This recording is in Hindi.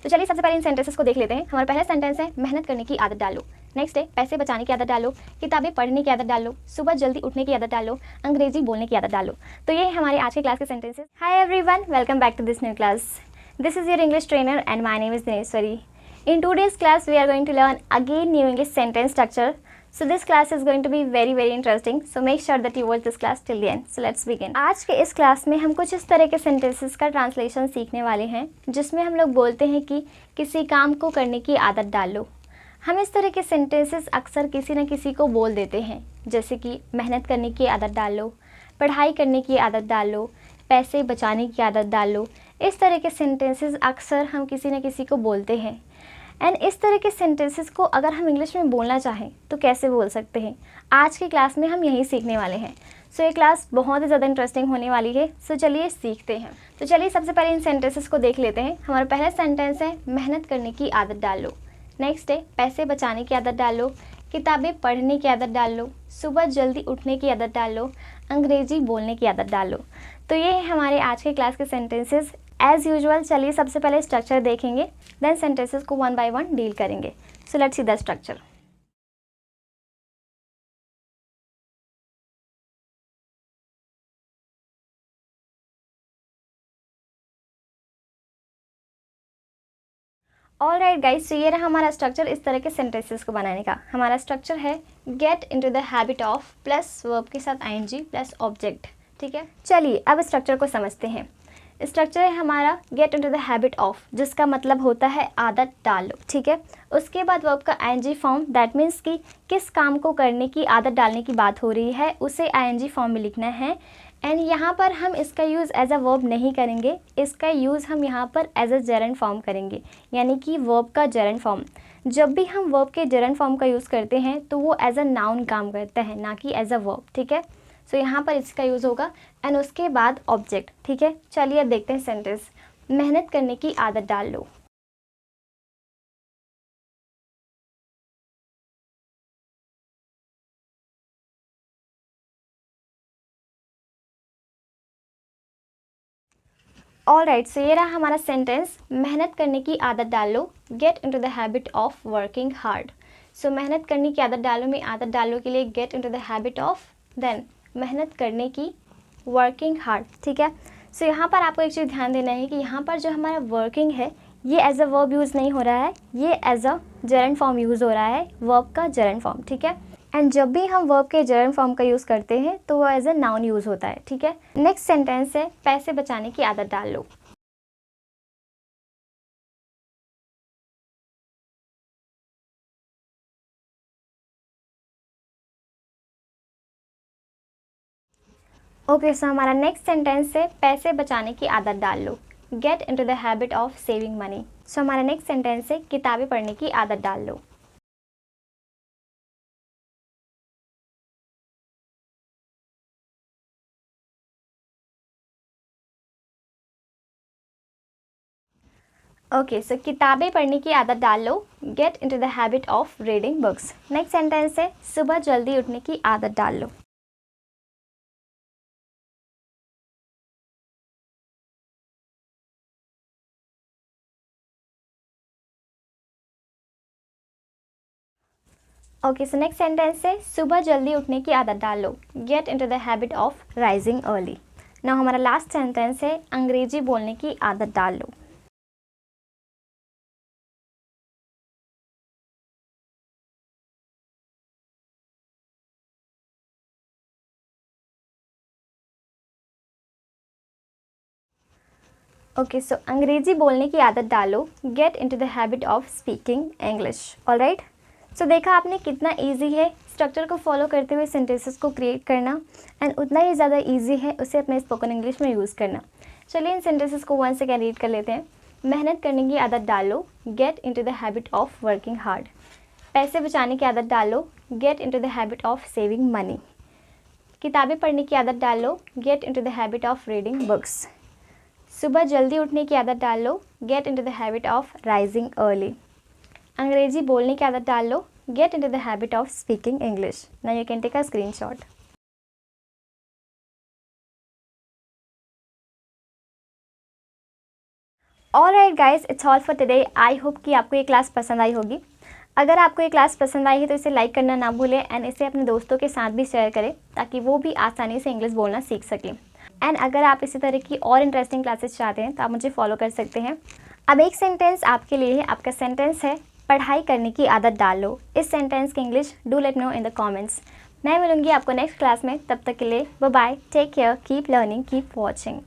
तो चलिए सबसे पहले इन सेंटेंसेस को देख लेते हैं। हमारा पहला सेंटेंस है मेहनत करने की आदत डालो। नेक्स्ट है पैसे बचाने की आदत डालो, किताबें पढ़ने की आदत डालो, सुबह जल्दी उठने की आदत डालो, अंग्रेजी बोलने की आदत डालो। तो ये है हमारे आज के क्लास के sentences. Hi everyone, welcome back to this new class. This is your English trainer and my name is Dineshwari. In today's class we are going to learn again new English sentence structure. So this class is going to be very interesting. So make sure that you watch this class till the end. So let's begin. आज के इस क्लास में हम कुछ इस तरह के sentences का ट्रांसलेशन सीखने वाले हैं जिसमें हम लोग बोलते हैं कि किसी काम को करने की आदत डालो। हम इस तरह के sentences अक्सर किसी न किसी को बोल देते हैं, जैसे कि मेहनत करने की आदत डालो, पढ़ाई करने की आदत डालो, पैसे बचाने की आदत डालो। इस तरह के सेंटेंसेस अक्सर हम किसी न किसी को बोलते हैं। एंड इस तरह के सेंटेंसेस को अगर हम इंग्लिश में बोलना चाहें तो कैसे बोल सकते हैं, आज की क्लास में हम यही सीखने वाले हैं। सो ये क्लास बहुत ही ज़्यादा इंटरेस्टिंग होने वाली है। सो चलिए सीखते हैं। तो चलिए सबसे पहले इन सेंटेंसेस को देख लेते हैं। हमारा पहला सेंटेंस है मेहनत करने की आदत डालो। नेक्स्ट है पैसे बचाने की आदत डालो, किताबें पढ़ने की आदत डालो, सुबह जल्दी उठने की आदत डालो, अंग्रेजी बोलने की आदत डालो। तो ये है हमारे आज के क्लास के सेंटेंसेस। एज यूजुअल चलिए सबसे पहले स्ट्रक्चर देखेंगे, देन सेंटेंसेस को वन बाय वन डील करेंगे। So let's see the structure. Alright guys, तो ये रहा हमारा स्ट्रक्चर इस तरह के सेंटेंसेस को बनाने का। हमारा स्ट्रक्चर है gate into the habit of plus verb के साथ आईएनजी प्लस ऑब्जेक्ट। ठीक है, चलिए अब स्ट्रक्चर को समझते हैं। स्ट्रक्चर है हमारा gate into the habit of, जिसका मतलब होता है आदत डालो। ठीक है, उसके बाद वर्ब का आईएनजी फॉर्म, दैट मीन्स कि किस काम को करने की आदत डालने की बात हो रही है उसे आईएनजी फॉर्म में लिखना है। एंड यहाँ पर हम इसका यूज़ एज अ वर्ब नहीं करेंगे, इसका यूज़ हम यहाँ पर एज अ जरन फॉर्म करेंगे, यानी कि वर्ब का जरन फॉर्म। जब भी हम वर्ब के जरन फॉर्म का यूज़ करते हैं तो वो एज अ नाउन काम करता है, ना कि एज अ वर्ब। ठीक है, सो यहाँ पर इसका यूज़ होगा एंड उसके बाद ऑब्जेक्ट। ठीक है, चलिए अब देखते हैं सेंटेंस। मेहनत करने की आदत डाल लो। ऑलराइट, सो ये रहा हमारा सेंटेंस, मेहनत करने की आदत डालो, get into the habit of working hard. So मेहनत करने की आदत डालो में आदत डालो के लिए get into the habit of, then मेहनत करने की, वर्किंग हार्ड। ठीक है, सो यहाँ पर आपको एक चीज़ ध्यान देना है कि यहाँ पर जो हमारा वर्किंग है ये एज अ वर्ब यूज़ नहीं हो रहा है, ये एज अ जरन फॉर्म यूज़ हो रहा है, वर्ब का जरन फॉर्म। ठीक है, एंड जब भी हम वर्ब के जरन फॉर्म का यूज़ करते हैं तो वो एज अ नाउन यूज़ होता है। ठीक है, नेक्स्ट सेंटेंस है पैसे बचाने की आदत डाल लो। ओके, सो हमारा नेक्स्ट सेंटेंस है पैसे बचाने की आदत डाल लो, get into the habit of saving money. So हमारा नेक्स्ट सेंटेंस है किताबें पढ़ने की आदत डाल लो। ओके, सो किताबें पढ़ने की आदत डाल लो, get into the habit of reading books. Next sentence है सुबह जल्दी उठने की आदत डाल लो। ओके, सो नेक्स्ट सेंटेंस है सुबह जल्दी उठने की आदत डाल लो, get into the habit of rising early. Now हमारा लास्ट सेंटेंस है अंग्रेजी बोलने की आदत डाल लो। ओके, सो अंग्रेजी बोलने की आदत डालो, get into the habit of speaking English. Alright, so देखा आपने कितना इजी है स्ट्रक्चर को फॉलो करते हुए सेंटेंसेस को क्रिएट करना, एंड उतना ही ज़्यादा इजी है उसे अपने स्पोकन इंग्लिश में यूज़ करना। चलिए इन सेंटेंसेस को वन सेकेंड रीड कर लेते हैं। मेहनत करने की आदत डालो, get into the habit of working hard. पैसे बचाने की आदत डालो, get into the habit of saving money. किताबें पढ़ने की आदत डालो, get into the habit of reading books. सुबह जल्दी उठने की आदत डाल लो, get into the habit of rising early. अंग्रेजी बोलने की आदत डाल लो, get into the habit of speaking English. Now you can take a screenshot. Alright guys, it's all for today. I hope कि आपको ये क्लास पसंद आई होगी। अगर आपको ये क्लास पसंद आई है तो इसे लाइक करना ना भूलें एंड इसे अपने दोस्तों के साथ भी शेयर करें ताकि वो भी आसानी से इंग्लिश बोलना सीख सकें। एंड अगर आप इसी तरह की और इंटरेस्टिंग क्लासेस चाहते हैं तो आप मुझे फॉलो कर सकते हैं। अब एक सेंटेंस आपके लिए है। आपका सेंटेंस है पढ़ाई करने की आदत डाल लो। इस सेंटेंस की English do let no in the comments. मैं मिलूंगी आपको नेक्स्ट क्लास में। तब तक के लिए bye bye, take care, keep learning, keep watching.